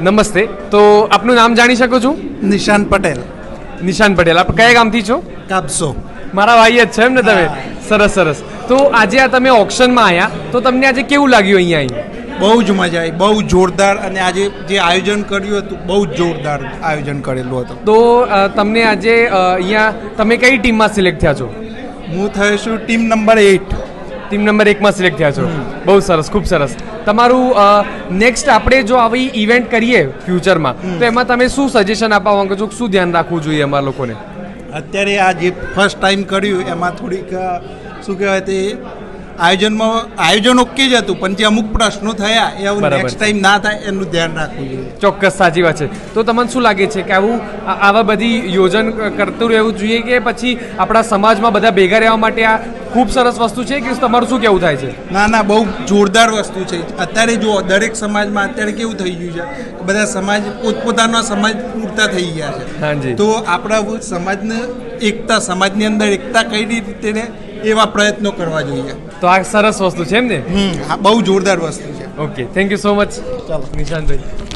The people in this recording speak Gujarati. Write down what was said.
નમસ્તે. તો આપનું નામ જાણી શકું છું? નિશાન પટેલ. નિશાન પટેલ. આપ કયા ગામથી છો? કાબસો. મારા ભાઈ જ છે એમ ને તમે? સરસ સરસ. તો આજે આ તમે ઓક્શનમાં આવ્યા તો તમને આજે કેવું લાગ્યું અહીંયા આવીને? બહુ જ મજા આવી, બહુ જોરદાર. અને આજે જે આયોજન કર્યું હતું બહુ જ જોરદાર આયોજન કરેલું હતું. તો તમને આજે અહીંયા તમે કઈ ટીમમાં સિલેક્ટ થયા છો? હું થયો છું ટીમ નંબર 8. ટીમ નંબર 1માં સિલેક્ટ થયા છો. બહુ સરસ, ખૂબ સરસ. તમારું નેક્સ્ટ આપણે જો આવી ઇવેન્ટ કરીએ ફ્યુચરમાં તો એમાં તમે શું સજેશન આપવા માંગો છો? શું ધ્યાન રાખવું જોઈએ અમારા લોકોને? અત્યારે આ જે ફર્સ્ટ ટાઈમ કર્યું એમાં થોડીક શું કહેવાય તે આયોજન ઓકે જ હતું, પણ જે અમુક પ્રશ્નો થયા એ હવે નેક્સ્ટ ટાઈમ ના થાય એનું ધ્યાન રાખવું જોઈએ. ચોક્કસ, સાચી વાત છે. તો તમને શું લાગે છે કે આવા બધી યોજન કરતું રહેવું જોઈએ કે પછી આપણા સમાજમાં બધા ભેગા રહેવા માટે આ ખૂબ સરસ વસ્તુ છે કે તમારું શું કહેવું થાય છે? ના ના, બહુ જોરદાર વસ્તુ છે. અત્યારે જો દરેક સમાજમાં અત્યારે કેવું થઈ ગયું છે, બધા સમાજ પોતપોતાના સમાજ પૂરતા થઈ ગયા છે. હાજી. તો આપણા સમાજને એકતા, સમાજની અંદર એકતા કઈ રીતે ને એવા પ્રયત્નો કરવા જોઈએ. તો આ સરસ વસ્તુ છે એમ ને? હા, બહુ જોરદાર વસ્તુ છે. Okay, thank you so much. ચાલો નિશાંતભાઈ.